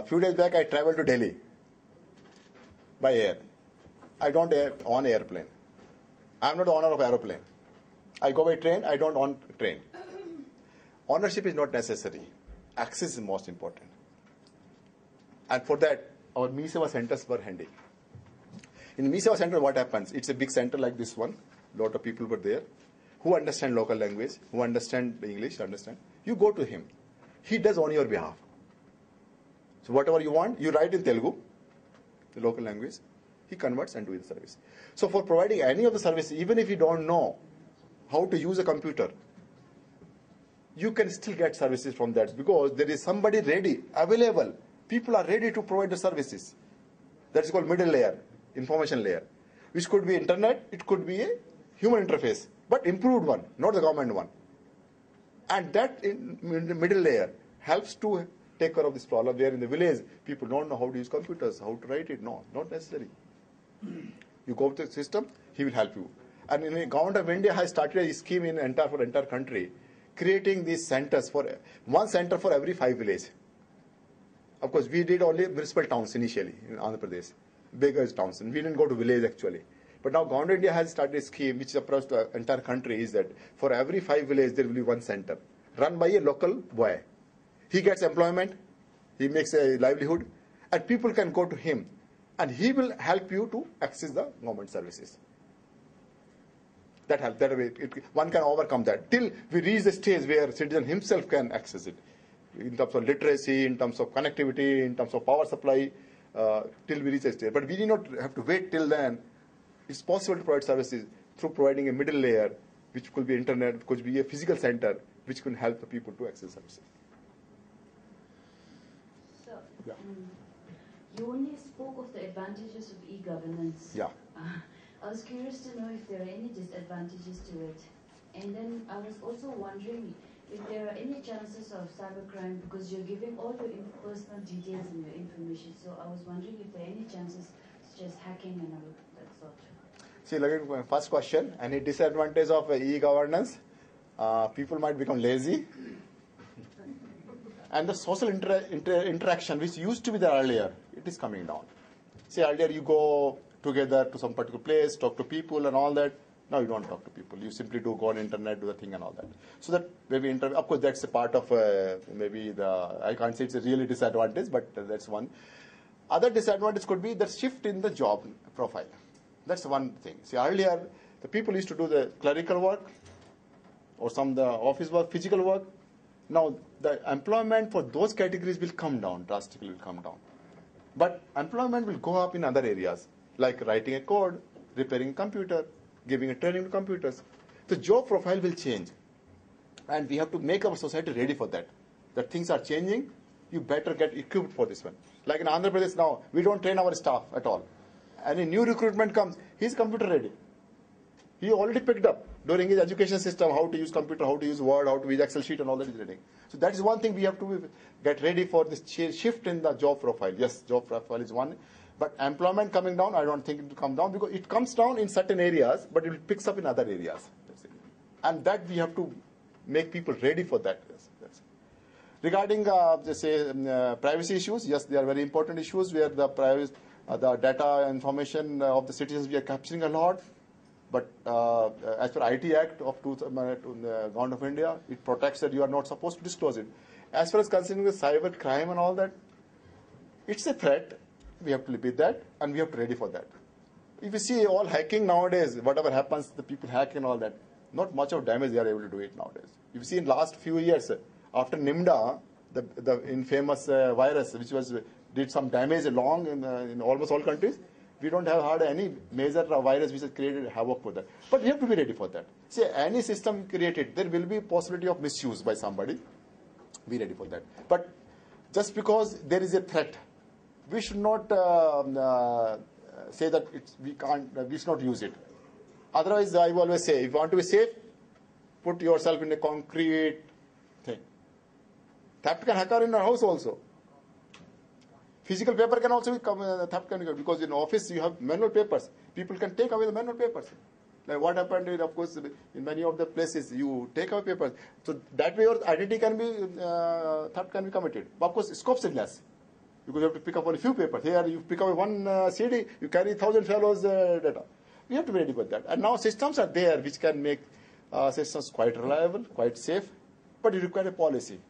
Few days back, I traveled to Delhi by air. I don't own airplane. I'm not the owner of aeroplane. I go by train. I don't own train. Ownership is not necessary. Access is most important. And for that, our Mi-Seva centers were handy. In Mi-Seva center, what happens? It's a big center like this one. A lot of people were there who understand local language, who understand English, understand. You go to him. He does on your behalf. So whatever you want, you write in Telugu, the local language. He converts and does the service. So for providing any of the services, even if you don't know how to use a computer, you can still get services from that because there is somebody ready, available. People are ready to provide the services. That's called middle layer, information layer, which could be internet, it could be a human interface, but improved one, not the government one. And that in the middle layer helps to take care of this problem where in the village people don't know how to use computers, how to write it. No, not necessary. You go to the system, he will help you. And in the government of India has started a scheme for entire country, creating these centers for one center for every 5 villages. Of course, we did only municipal towns initially in Andhra Pradesh, bigger towns, and we didn't go to village actually. But now government of India has started a scheme which approach to the entire country is that for every 5 villages there will be one center run by a local boy. He gets employment, he makes a livelihood, and people can go to him, and he will help you to access the government services. That helps. That way, one can overcome that till we reach the stage where citizen himself can access it, in terms of literacy, in terms of connectivity, in terms of power supply, till we reach a stage. But we do not have to wait till then. It's possible to provide services through providing a middle layer, which could be internet, could be a physical center, which can help the people to access services. So, Yeah. you only spoke of the advantages of e-governance. Yeah. I was curious to know if there are any disadvantages to it. And then I was also wondering if there are any chances of cybercrime because you're giving all your personal details and your information. So I was wondering if there are any chances such as hacking and all that sort. See, look at my first question. Any disadvantage of e-governance? People might become lazy. And the social interaction, which used to be there earlier, it is coming down. See, earlier you go together to some particular place, talk to people and all that. Now you don't talk to people. You simply do go on internet, do the thing and all that. So that maybe, of course, that's a part of maybe I can't say it's a really disadvantage, but that's one. Other disadvantage could be the shift in the job profile. That's one thing. See, earlier, the people used to do the clerical work or some the office work, physical work. Now, the employment for those categories will come down, drastically will come down. But employment will go up in other areas, like writing a code, repairing a computer, giving a training to computers. The job profile will change. And we have to make our society ready for that. That things are changing, you better get equipped for this one. Like in Andhra Pradesh now, we don't train our staff at all. Any new recruitment comes, he's computer ready. He already picked up during his education system how to use computer, how to use Word, how to use Excel sheet and all that is ready. So that is one thing we have to get ready for this shift in the job profile. Yes, job profile is one. But employment coming down, I don't think it will come down because it comes down in certain areas, but it picks up in other areas. And that we have to make people ready for that. That's it. Regarding privacy issues, yes, they are very important issues where the data information of the citizens we are capturing a lot. But as per IT Act of the Government of India, it protects that you are not supposed to disclose it. As far as concerning the cyber crime and all that, it's a threat. We have to live with that, and we have to be ready for that. If you see all hacking nowadays, whatever happens, the people hack and all that, not much of damage they are able to do it nowadays. If you see in last few years, after NIMDA, the infamous virus, which did some damage along in almost all countries, we don't have had any major virus which has created havoc for that. But we have to be ready for that. See, any system created, there will be possibility of misuse by somebody. Be ready for that. But just because there is a threat, we should not say that we should not use it. Otherwise, I will always say, if you want to be safe, put yourself in a concrete thing. Theft can occur in your house also. Physical paper can also be theft can occur because in office you have manual papers. People can take away the manual papers. Like what happened, of course, in many of the places you take away papers. So that way your identity can be theft can be committed. But of course, scope is less. because you have to pick up only few papers. Here you pick up one CD, you carry 1,000 fellows data. We have to be ready for that. And now systems are there which can make systems quite reliable, quite safe, but you require a policy.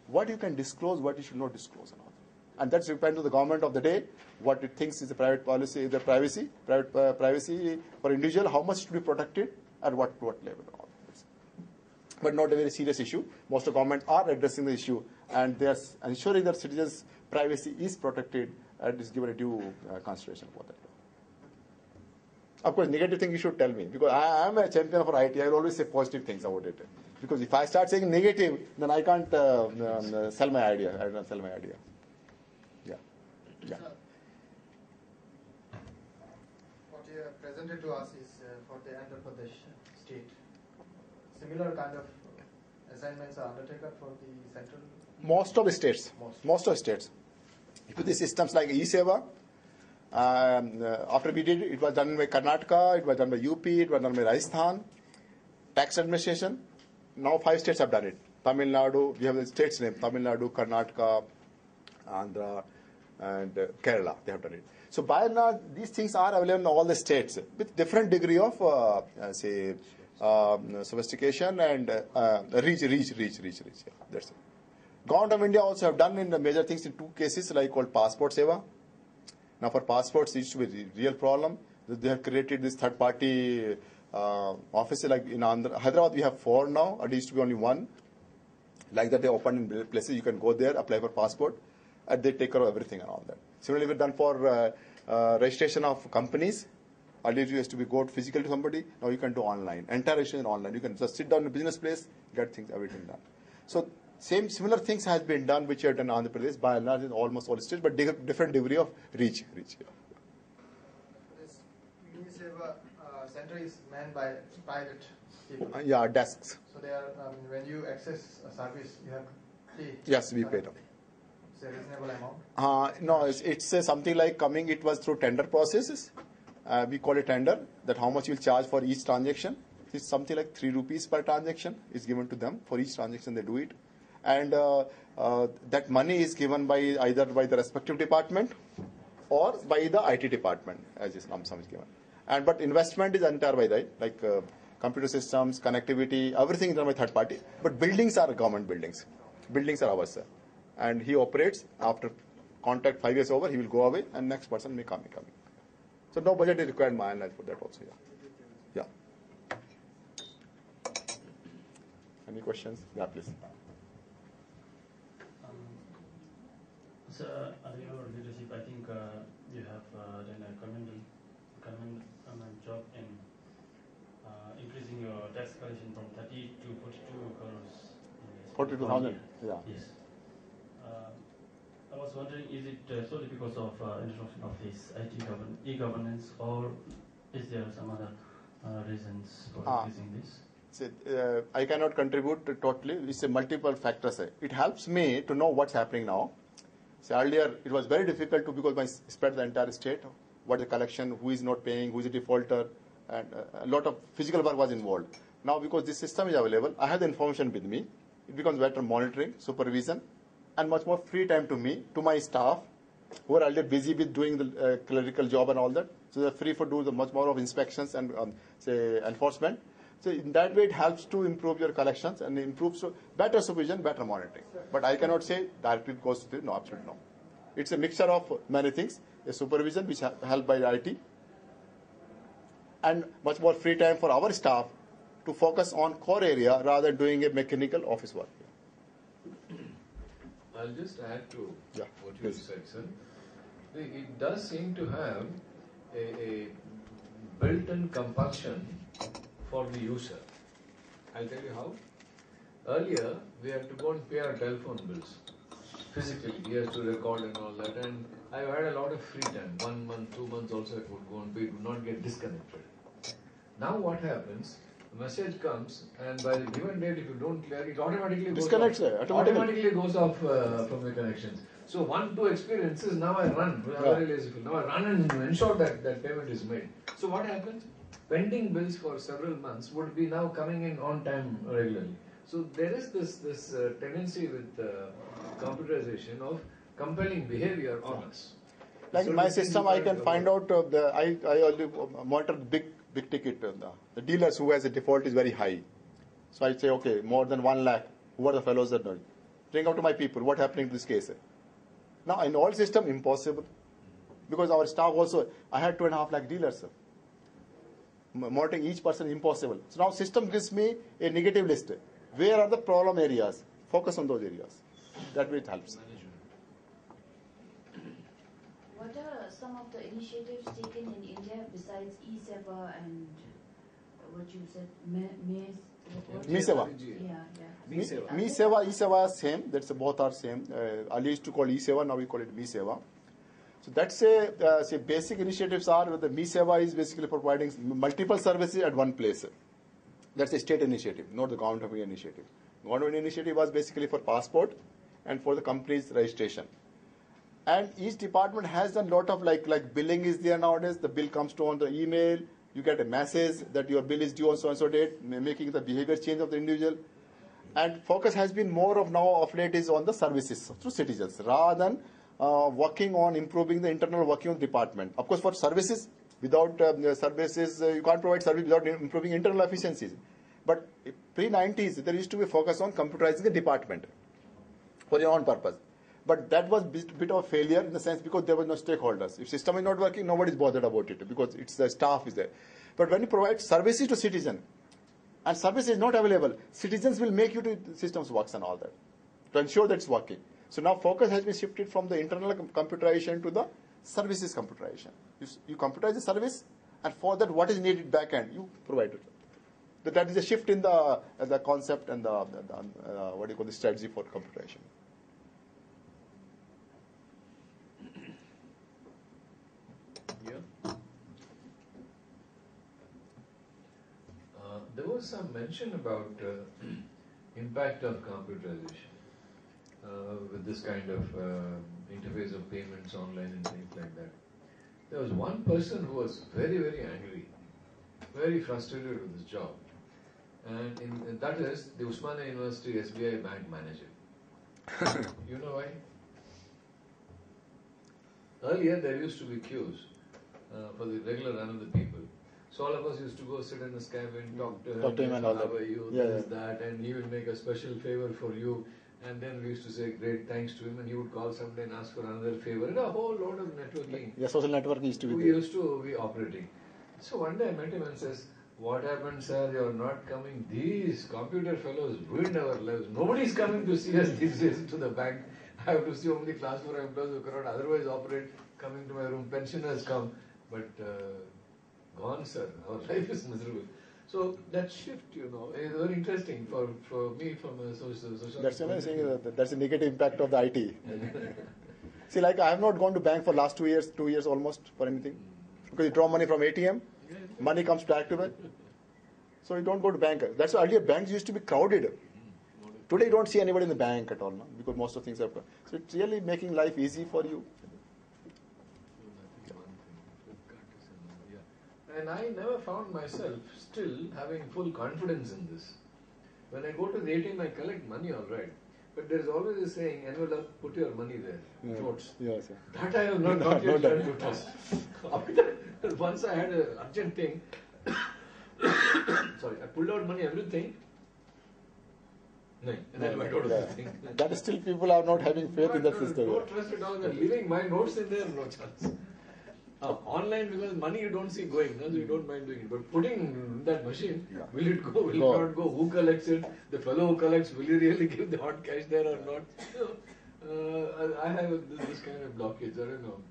What you can disclose, what you should not disclose, and all. And that's depend to the government of the day, what it thinks is the private policy, the privacy, privacy for individual, how much to be protected, and what level and all. But not a very serious issue. Most of government are addressing the issue, and they are ensuring that citizens' privacy is protected and is given a due consideration for that. Of course, negative thing you should tell me, because I am a champion for IT. I will always say positive things about it. Because if I start saying negative, then I can't sell my idea. I don't sell my idea. Yeah. Yeah. What you have presented to us is for the Andhra Pradesh state. Similar kind of assignments are undertaken for the central? Most of the states. Most of the states. With the systems like eSeva, after we did it, it was done by Karnataka, it was done by UP, it was done by Rajasthan, tax administration. Now 5 states have done it. Tamil Nadu, we have the states name, Tamil Nadu, Karnataka, Andhra, and Kerala, they have done it. So by and large, these things are available in all the states with different degree of, sophistication and reach. Yeah, that's it. Government of India also have done in the major things in 2 cases like called Passport Seva. Now for passports, it used to be a real problem. They have created this third-party office like in Hyderabad. We have 4 now. It used to be only 1. Like that, they opened in places. You can go there, apply for passport, and they take care of everything and all that. Similarly, we've done for registration of companies. Earlier, you used to be go physically to somebody. Now you can do online. Entire registration online. You can just sit down in a business place, get things, everything done. So similar things has been done, which you have done in Andhra Pradesh by and large in almost all states, but different degree of reach. Yeah. This eSeva center is manned by private people. Yeah, desks. So they are when you access a service, you have to pay. Yes, we paid them. It's a reasonable amount. No, it's something like coming. It was through tender processes. We call it tender. That how much you'll charge for each transaction. It's something like 3 rupees per transaction is given to them for each transaction they do it, and that money is given by either by the respective department or by the IT department, as this lump sum is given. And but investment is entire by the computer systems, connectivity, everything is done by third party. But buildings are government buildings. Buildings are ours, sir. And he operates after contract 5 years over. He will go away, and next person may come. So no budget is required by and large for that also. Yeah. Any questions? Yeah, please. So, under your leadership, I think you have done a commendable job in increasing your tax collection from 30 to 42 crores. 42,000. Yeah. Yes. I was wondering, is it solely because of introduction of this e-governance, or is there some other reasons for increasing this? I cannot contribute totally. It's a multiple factors. It helps me to know what's happening now. So earlier, it was very difficult to, because I spread the entire state, what the collection, who is not paying, who is a defaulter, and a lot of physical work was involved. Now, because this system is available, I have the information with me. It becomes better monitoring, supervision, and much more free time to me, to my staff, who are earlier busy with doing the clerical job and all that. So they're free for do the much more of inspections and enforcement. So in that way, it helps to improve your collections and improves better supervision, better monitoring. But I cannot say directly it goes to the, no, absolutely no. It's a mixture of many things. A supervision which helped by IT, and much more free time for our staff to focus on core area rather than doing a mechanical office work. I'll just add to what you please. said, sir. It does seem to have a built-in compulsion for the user. I'll tell you how. Earlier, we had to go and pay our telephone bills physically. We had to record and all that, and I had a lot of free time. 1 month, 2 months also I could go and pay, would not get disconnected. Now what happens? The message comes, and by the given date, if you don't clear, it automatically goes Disconnects, off. Automatically goes off from the connections. So 1-2 experiences, now I run. I'm very lazy. Now I run and ensure that that payment is made. So what happens? Pending bills for several months would be now coming in on time regularly. So there is this tendency with computerization of compelling behavior on us. Like in So my the things system, you I can't can find avoid. out, I only monitor big ticket, the dealers who has a default is very high. So I say, okay, more than 1 lakh, who are the fellows that know? Bring out to my people, what happening in this case? Now, in all system, impossible. Because our staff also, I had 2.5 lakh dealers. Monitoring each person, impossible. So now system gives me a negative list. Where are the problem areas? Focus on those areas. That way it helps. What are some of the initiatives taken in India besides e-Seva and what you said, Mi Seva. Yeah, yeah. Mi Seva. Mi Seva, e-Seva, same. That's both are same. Earlier used to call e-Seva, now we call it Mi Seva. So that's say basic initiatives are the Mi Seva is basically providing multiple services at one place. That's a state initiative, not the government of India initiative. Government initiative was basically for passport and for the company's registration. And each department has a lot of like billing is there nowadays. The bill comes to on the email. You get a message that your bill is due on so and so date, making the behavior change of the individual. And focus has been more of now of late is on the services through citizens rather than working on improving the internal working of the department. Of course, for services, without services, you can't provide service without improving internal efficiencies. But pre-90s, there used to be focus on computerizing the department for your own purpose. But that was bit of a failure in the sense because there were no stakeholders. If system is not working, nobody is bothered about it because it's the staff is there. But when you provide services to citizen, and service is not available, citizens will make you to systems works and all that to ensure that it's working. So now focus has been shifted from the internal computerization to the services computerization. You computerize the service, and for that, what is needed back end, you provide it. That is a shift in the concept and the what do you call the strategy for computerization. Yeah. There was some mention about impact of computerization with this kind of interface of payments online and things like that. There was one person who was very, very angry, very frustrated with his job, and that is the Usmania University SBI bank manager. You know why? Earlier there used to be queues for the regular run of the people. So all of us used to go sit in the cabin, talk to him and all how that. are you, Yeah, this, that, and he would make a special favor for you. And then we used to say great thanks to him, and he would call someday and ask for another favor. And a whole lot of networking. Yeah, social network used to be We there. used to be operating. So one day I met him and says, "What happened, sir? You're not coming. These computer fellows ruined our lives. Nobody's coming to see us these days to the bank. I have to see only class 4 employees who cannot otherwise operate coming to my room. Pensioners come, but gone, sir. Our life is miserable." So that shift, is very interesting for me from a social. That's what I'm saying. That's a negative impact of the IT. See, like I have not gone to bank for last 2 years almost for anything, because you draw money from ATM, money comes back to me. So you don't go to bank. That's why earlier banks used to be crowded. Today you don't see anybody in the bank at all, no? Because most of things are. So it's really making life easy for you. And I never found myself still having full confidence in this. When I go to the ATM, I collect money, all right. But there's always a saying, envelope, put your money there. Yeah. Notes. Yes. Yeah. That I have not yet learned to trust. After that, once I had an urgent thing, sorry, I pulled out money, everything. No, and I went out of the thing. That is still people are not having faith in that system. No trust at all. They're leaving my notes in there, no chance. Online, because money you don't see going, no? So you don't mind doing it. But putting in that machine, will it go, will it not go, who collects it, the fellow who collects, will he really give the hot cash there or not? I have this kind of blockage, I don't know.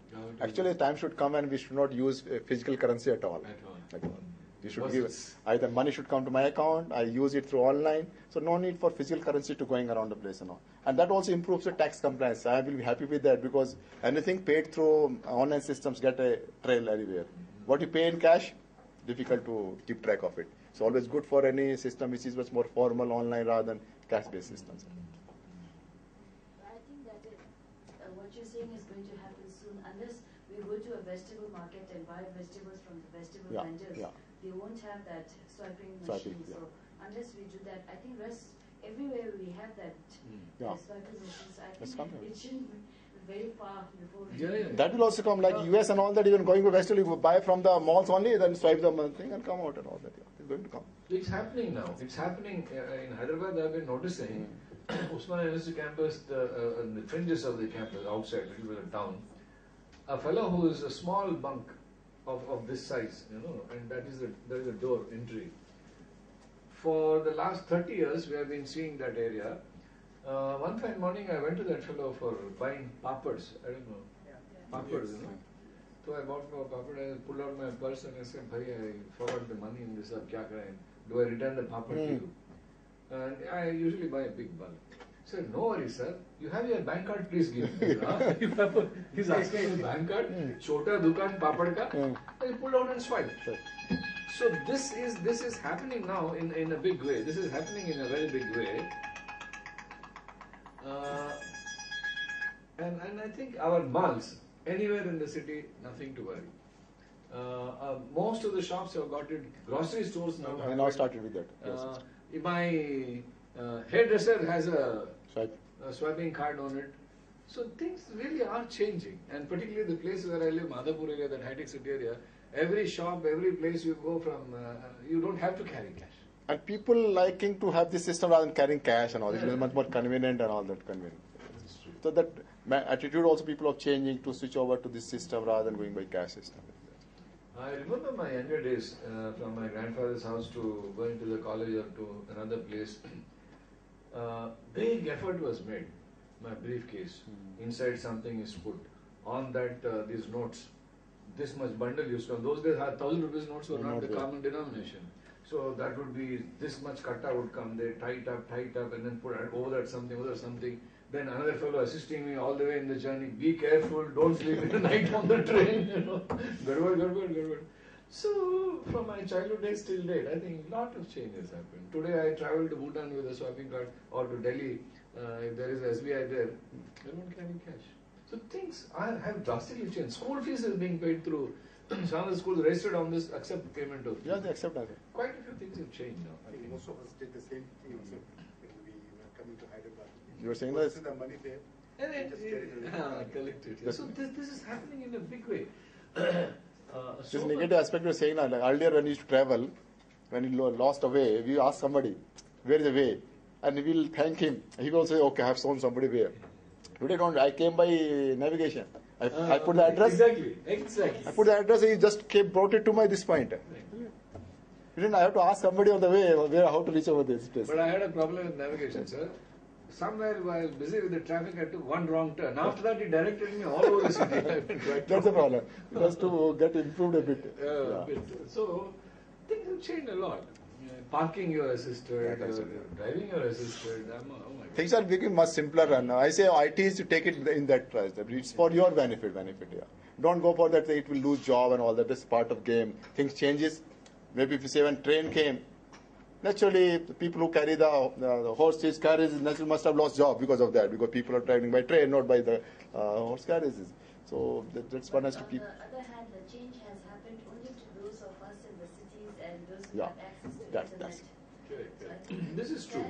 Actually, time should come and we should not use physical currency at all. At all. You should give either money should come to my account, I use it through online, so no need for physical currency to going around the place and all. And that also improves the tax compliance. I will be happy with that because anything paid through online systems get a trail everywhere. What you pay in cash, difficult to keep track of it. So always good for any system which is much more formal online rather than cash-based systems. I think that what you're saying is going to happen soon. Unless we go to a vegetable market and buy vegetables from the vegetable vendors, they won't have that swiping machine. So unless we do that, I think everywhere we have that swiping machines. I think it shouldn't very far before. Yeah. That will also come, like US and all that, even going to West, you buy from the malls only, then swipe the thing and come out and all that. Yeah, it's going to come. It's happening now. It's happening in Hyderabad. I've been noticing Usmania University campus, the fringes of the campus, outside, a little bit of town. A fellow who is a small bunk of this size, and there is a door entry. For the last 30 years, we have been seeing that area. One fine morning, I went to that fellow for buying papads. I don't know, papads, So I bought my papad. I pulled out my purse and I said, "Bhai, I forgot the money in this. Ab kya kare? Do I return the papad to you?" And I usually buy a big bulk. I said, "No worries, sir. You have your bank card, please give me." He's asking his bank card. Chota dukan papad ka. I pulled out and swiped. So this is happening now in a big way. This is happening in a very big way. And I think our malls, anywhere in the city, nothing to worry. Most of the shops have got it. Grocery stores now. I now started with that. Yes. My hairdresser has Swipe. a swiping card on it. So things really are changing. And particularly the place where I live, Madhapur area, that high-tech city area, every shop, every place you go from, you don't have to carry cash. And people liking to have this system rather than carrying cash and all. It's much more convenient and all that convenient. So that attitude also people are changing to switch over to this system rather than going by cash system. I remember my younger days from my grandfather's house to going to the college or to another place. Big effort was made. My briefcase, inside something is put. On that, these notes, this much bundle used to come. Those days, 1,000 rupees notes were not the common denomination. So that would be this much katta would come. They tie it up, and then put over that something. Then another fellow assisting me all the way in the journey. Be careful, don't sleep in the night on the train. Garbad. So from my childhood days till date, I think a lot of changes happened. Today I travel to Bhutan with a swiping card, or to Delhi. If there is SBI there, they don't carry cash. So things have drastically changed. School fees is being paid through. Some of the schools registered on this accept payment of. Yeah, they accept that. Quite a few things have changed now. I think most of us did the same thing also when we were coming to Hyderabad. You were saying Most that? of the money there. And Just collect it. Yeah. So this is happening in a big way. This negative aspect you were saying, like earlier when you used to travel, when you lost a way, we ask somebody, where is the way? And we will thank him. He will say, okay, I have shown somebody where. Today don't, I came by navigation. I put the address. Exactly. I put the address, he just brought it to this point. I have to ask somebody on the way how to reach over this place. But I had a problem with navigation, sir. Somewhere while I was busy with the traffic, I took one wrong turn. After that, he directed me all over the city. That's the problem. It has to get improved a bit. A bit. So things have changed a lot. Parking you are assisted, driving you are assisted. Oh my God. Things are becoming much simpler, and I say IT is to take it in that price. It's for your benefit. Yeah. Don't go for that. It will lose job and all that. That's part of game. Things changes. Maybe if you say when train came, naturally the people who carry the horses carriages naturally must have lost job because of that. Because people are traveling by train, not by the horse carriages. So that's one has to keep. On the other hand, the change has happened only to those of us in the cities and those who Yeah. have access to That's- internet. Correct. So I think This is true.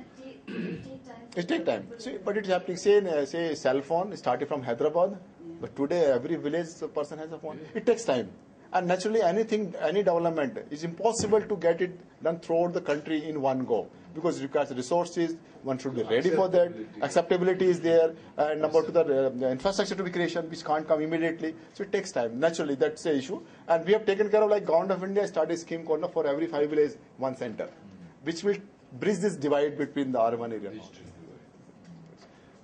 It take time. It takes time. See, but it's happening. Say cell phone started from Hyderabad, but today every village person has a phone. It takes time. And naturally, any development is impossible to get it done throughout the country in one go because it requires resources. One should be ready for that. Acceptability is there, and number two, the infrastructure to be creation, which can't come immediately. So it takes time. Naturally, that's the issue. And we have taken care of, like Government of India started a scheme called for every 5 villages, one center, which will bridge this divide between the urban area. and all.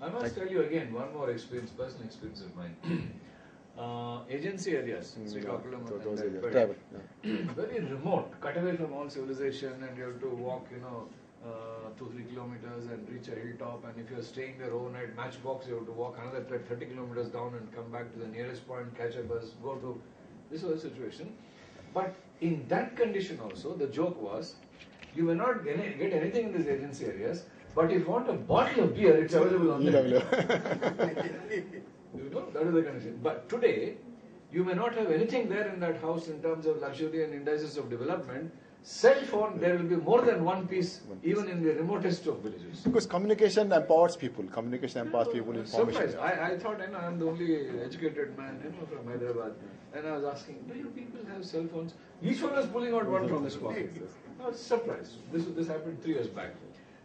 I must tell you again one more experience, personal experience of mine. Agency areas, Srikakulam and those that, areas. but Travel. very remote, cut away from all civilization, and you have to walk, 2-3 kilometers and reach a hilltop. And if you are staying there overnight, Matchbox, you have to walk another 30 kilometers down and come back to the nearest point, catch a bus, go to. This was the situation. But in that condition also, the joke was, you may not get anything in these agency areas, but if you want a bottle of beer, it's available on there. That is the condition. But today, you may not have anything there in that house in terms of luxury and indices of development. cell phone, there will be more than one piece, even in the remotest of villages. Because communication empowers people. Communication empowers people. Information. Surprised. I thought, I'm the only educated man, from Hyderabad. And I was asking, do you people have cell phones? Each one was pulling out one from his pocket. I was surprised. This happened 3 years back.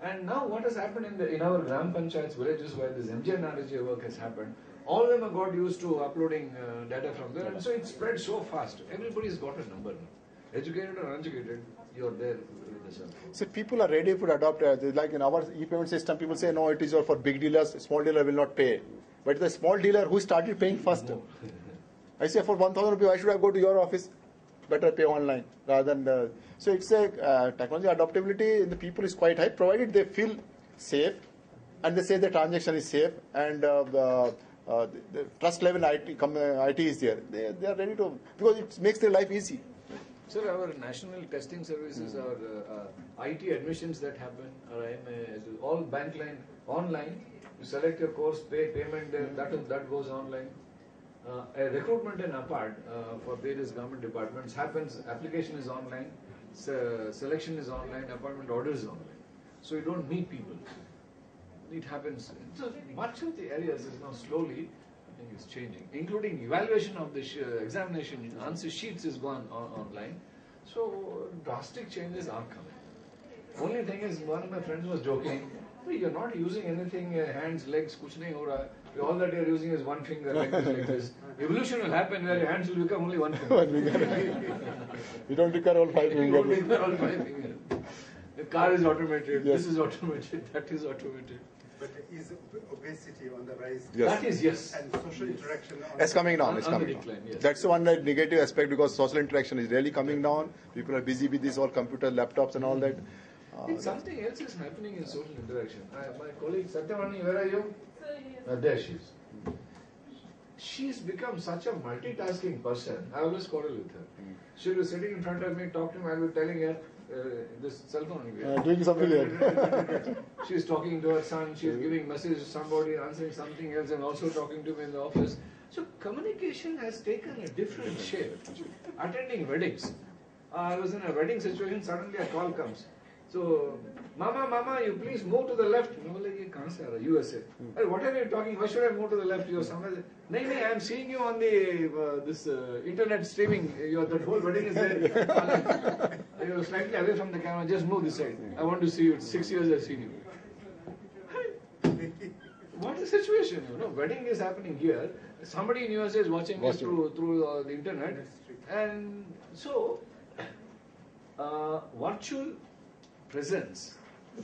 And now what has happened in our Gram Panchayats villages where this MJNRG work has happened, all of them have got used to uploading data from there, and so it spread so fast. Everybody's got a number now. Educated or uneducated, you're there with the cell phone. So people are ready to adopt. Like in our e-payment system, people say, no, it is for big dealers. Small dealer will not pay. But the small dealer who started paying first. I say, for 1,000 rupees, why should I go to your office? Better pay online rather than. So it's a technology adaptability in the people is quite high, provided they feel safe and they say the transaction is safe and the trust level IT is there. They are ready to, because it makes their life easy. Sir, our national testing services, our IT admissions that happen, our IMA, all bank line online. You select your course, payment, that goes online. A recruitment in apart for various government departments happens. Application is online, selection is online, appointment order is online. So you don't meet people. It happens. So much of the areas is now slowly, I think, is changing, including evaluation of the examination. Answer sheets is gone online. So drastic changes are coming. Only thing is, one of my friends was joking, you're not using anything, hands, legs, kuch nahi ho raha. All that you're using is one finger, like this. Evolution will happen where your hands will become only one finger. You don't require all 5 fingers. You don't require all 5 fingers. The car is automated, Yes. this is automated, that is automated. But is obesity on the rise? Yes. That is, yes. And social interaction on It's coming down. It's On the coming decline, down. yes. That's one negative aspect because social interaction is really coming down. People are busy with these all computer, laptops, and all that. Something else is happening in social interaction. My colleague Satyavani, where are you? There she is. She's become such a multitasking person. I always quarrel with her. She'll be sitting in front of me, talk to me, I'll be telling her this cell phone. Doing something else. She's talking to her son, she's giving message to somebody, answering something else, and also talking to me in the office. So communication has taken a different shape. Attending weddings. I was in a wedding situation, suddenly a call comes. So, Mama, you please move to the left. USA. Hey, what are you talking? Why should I move to the left? You're somewhere. No, I am seeing you on the this internet streaming. That whole wedding is there. You're slightly away from the camera. Just move this side. I want to see you. It's 6 years I've seen you. What is the situation? Wedding is happening here. Somebody in USA is watching me through the internet, and so virtual presence,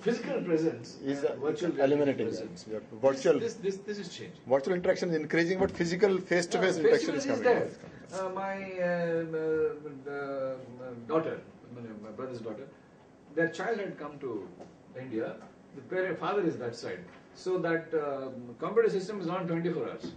physical presence, Is virtual eliminating presence. that. Virtual. This is changing. Virtual interaction is increasing, but physical face-to-face Face interaction to is face coming. there. My daughter, my brother's daughter, their child had come to India. The father is that side, so that computer system is on 24 hours.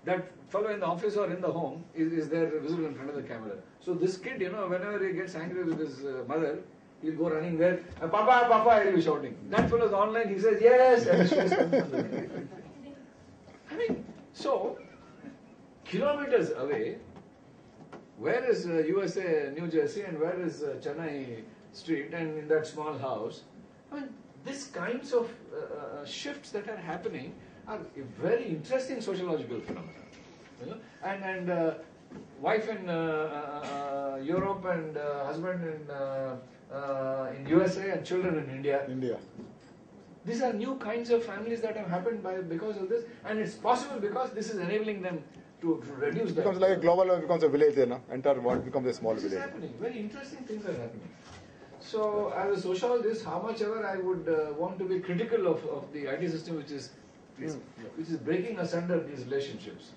That fellow in the office or in the home is there visible in front of the camera. So this kid, whenever he gets angry with his mother, he'll go running there, Papa, he'll be shouting. That fellow is online, he says, yes, and she comes. I mean, so, kilometers away, where is USA, New Jersey, and where is Chennai Street, and in that small house, I mean, these kinds of shifts that are happening are a very interesting sociological phenomena. And wife in Europe and husband in USA and children in India. These are new kinds of families that have happened because of this, and it's possible because this is enabling them to reduce that. It becomes like a global, it becomes a village, entire world becomes a small This village. is happening. Very interesting things are happening. So, as a sociologist, how much ever I would want to be critical of the IT system which is breaking asunder these relationships.